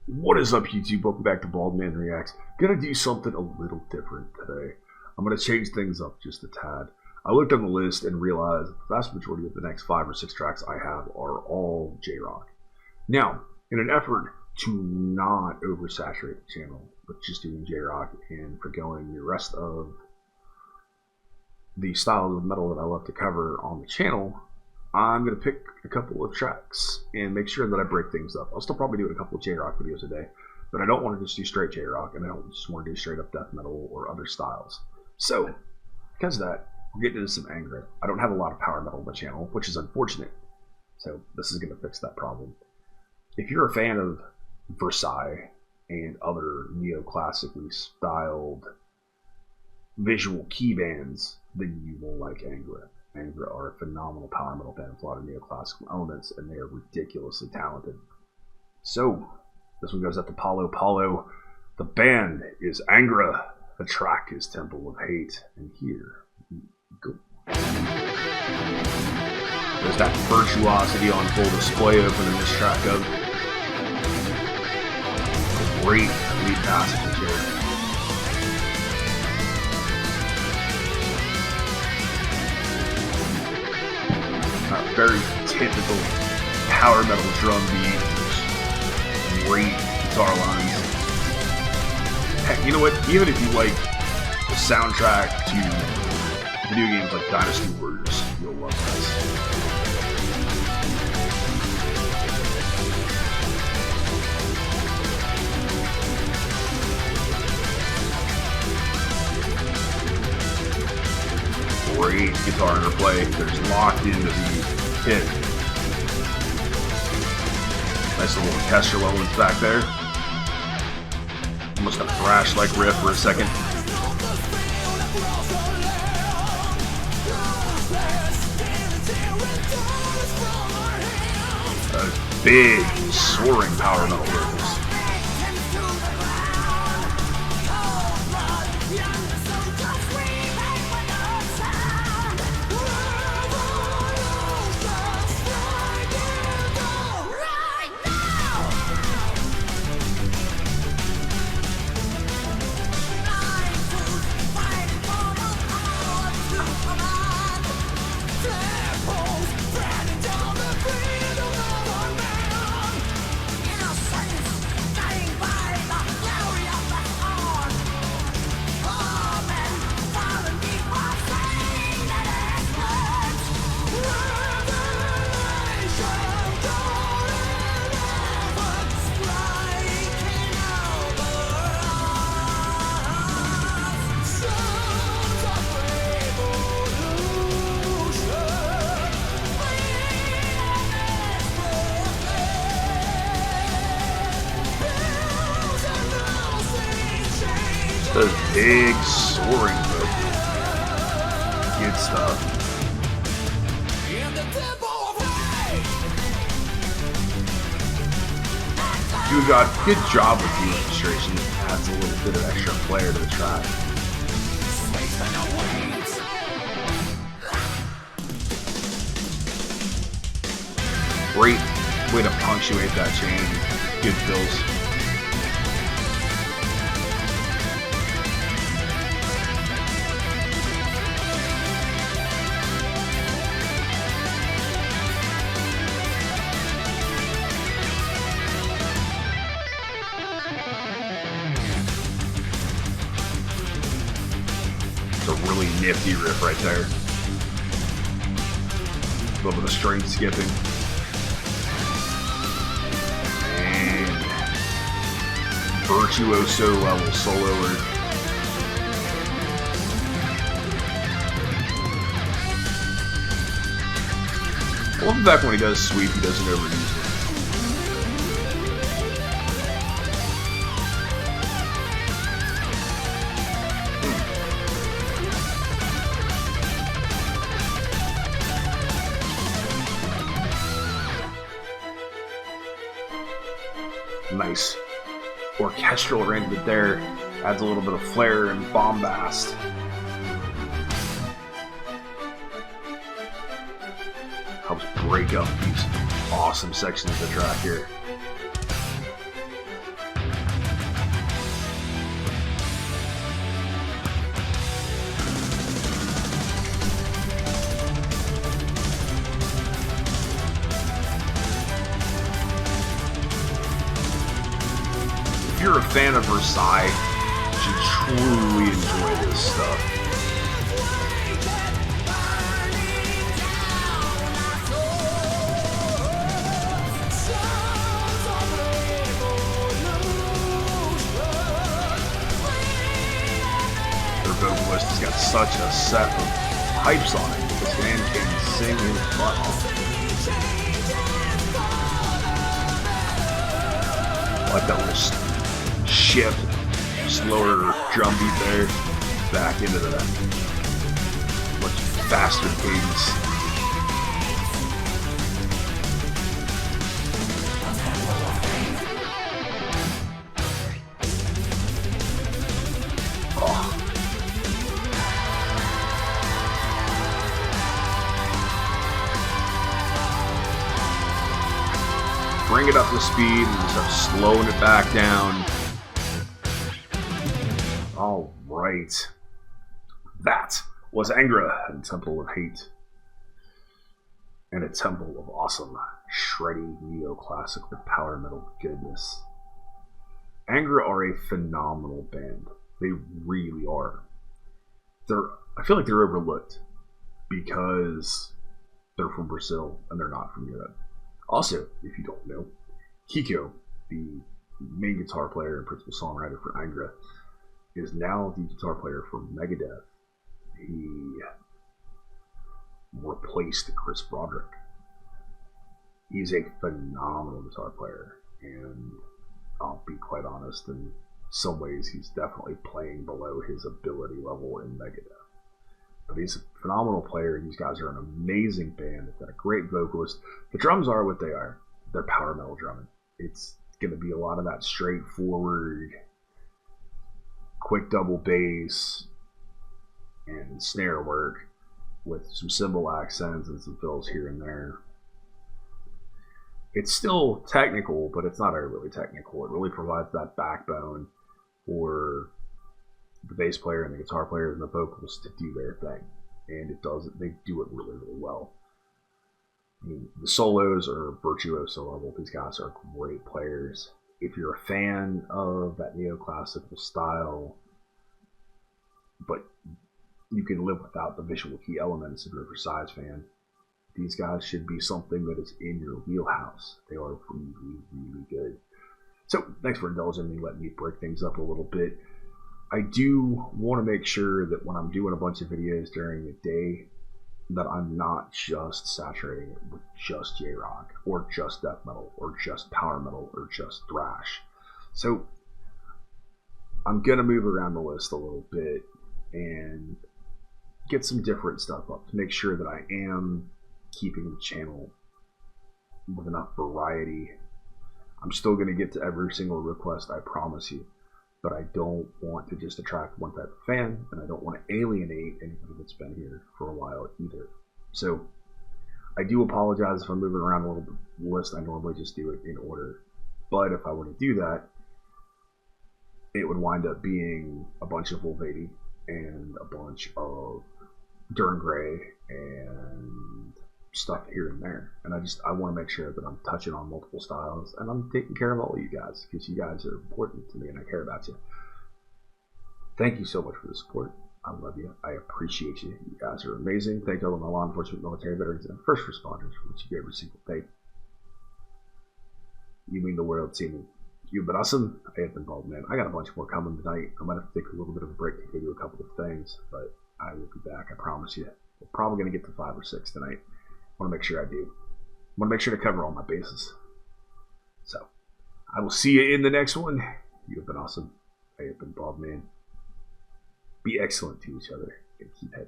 What is up, YouTube? Welcome back to Baldman Reacts. Gonna do something a little different today. I'm gonna change things up just a tad. I looked on the list and realized the vast majority of the next 5 or 6 tracks I have are all J-Rock. Now, in an effort to not oversaturate the channel with just doing J-Rock and forgoing the rest of the style of metal that I love to cover on the channel, I'm going to pick a couple of tracks and make sure that I break things up. I'll still probably do a couple of J-Rock videos a day, but I don't want to just do straight J-Rock, and I don't just want to do straight up death metal or other styles. So, because of that, we'll get into some Angra. I don't have a lot of power metal on the channel, which is unfortunate, so this is going to fix that problem. If you're a fan of Versailles and other neoclassically styled visual key bands, then you will like Angra. Angra are a phenomenal power metal band with a lot of neoclassical elements, and they are ridiculously talented. So, this one goes out to Paulo Paulo. The band is Angra. The track is Temple of Hate. And here we go. There's that virtuosity on full display opening this track up. Great lead passages here. Very typical power metal drum beat, great guitar lines. Heck, you know what? Even if you like the soundtrack to video games like Dynasty Warriors, you'll love this. Great guitar interplay. There's locked into the hit. Nice little orchestral elements back there. Almost a thrash-like riff for a second. A big, soaring power metal vocals. Those big soaring vocals. Good stuff. You got good job with the orchestration. It adds a little bit of extra flair to the track. Great way to punctuate that chain. Good fills. A really nifty riff right there. A little bit of string skipping. And virtuoso level solo work. I love the fact when he does sweep, he doesn't overuse it. Nice orchestral arrangement there. Adds a little bit of flair and bombast. Helps break up these awesome sections of the track here. you're a fan of Versailles, you should truly enjoy this stuff. Their vocalist has got such a set of pipes on it. This man can sing his butt off. I like that little shift, slower drum beat there, back into the much faster cadence. Bring it up to speed and start slowing it back down. All right. That was Angra Temple of Hate and a Temple of Awesome, shreddy neoclassic with power metal goodness. Angra are a phenomenal band. They really are. I feel like they're overlooked because they're from Brazil and they're not from Europe. Also, if you don't know, Kiko, the main guitar player and principal songwriter for Angra, is now the guitar player for Megadeth. He replaced Chris Broderick. He's a phenomenal guitar player, and I'll be quite honest, in some ways he's definitely playing below his ability level in Megadeth. But he's a phenomenal player. These guys are an amazing band. They've got a great vocalist. The drums are what they are. They're power metal drumming. It's going to be a lot of that straightforward, quick double bass and snare work with some cymbal accents and some fills here and there. It's still technical, but it's not overly technical. It really provides that backbone for the bass player and the guitar player and the vocals to do their thing, and they do it really, really well. I mean, the solos are virtuoso level. These guys are great players. If you're a fan of that neoclassical style, but you can live without the visual key elements if you're a Versailles fan, these guys should be something that is in your wheelhouse. They are really, really good. So thanks for indulging me, letting me break things up a little bit. I do want to make sure that when I'm doing a bunch of videos during the day, that I'm not just saturating it with just J-Rock, or just death metal, or just power metal, or just thrash. So I'm going to move around the list a little bit and get some different stuff up to make sure that I am keeping the channel with enough variety. I'm still going to get to every single request, I promise you. But I don't want to just attract one type of fan, and I don't want to alienate anybody that's been here for a while either. So I do apologize if I'm moving around a little bit the list. I normally just do it in order. But if I were to do that, it would wind up being a bunch of Volvati and a bunch of Dern Gray and stuff here and there. And I want to make sure that I'm touching on multiple styles and I'm taking care of all of you guys, because you guys are important to me and I care about you. Thank you so much for the support. I love you. I appreciate you. You guys are amazing. Thank all of my law enforcement, military veterans, and first responders for what you do every single day. You mean the world to me. You've been awesome. I have been Baldman. I got a bunch more coming tonight. I might have to take a little bit of a break to go do a couple of things, but I will be back. I promise you. We're probably going to get to 5 or 6 tonight. I want to make sure I do. I want to make sure to cover all my bases. So, I will see you in the next one. You have been awesome. I have been Baldman. Be excellent to each other and keep heading.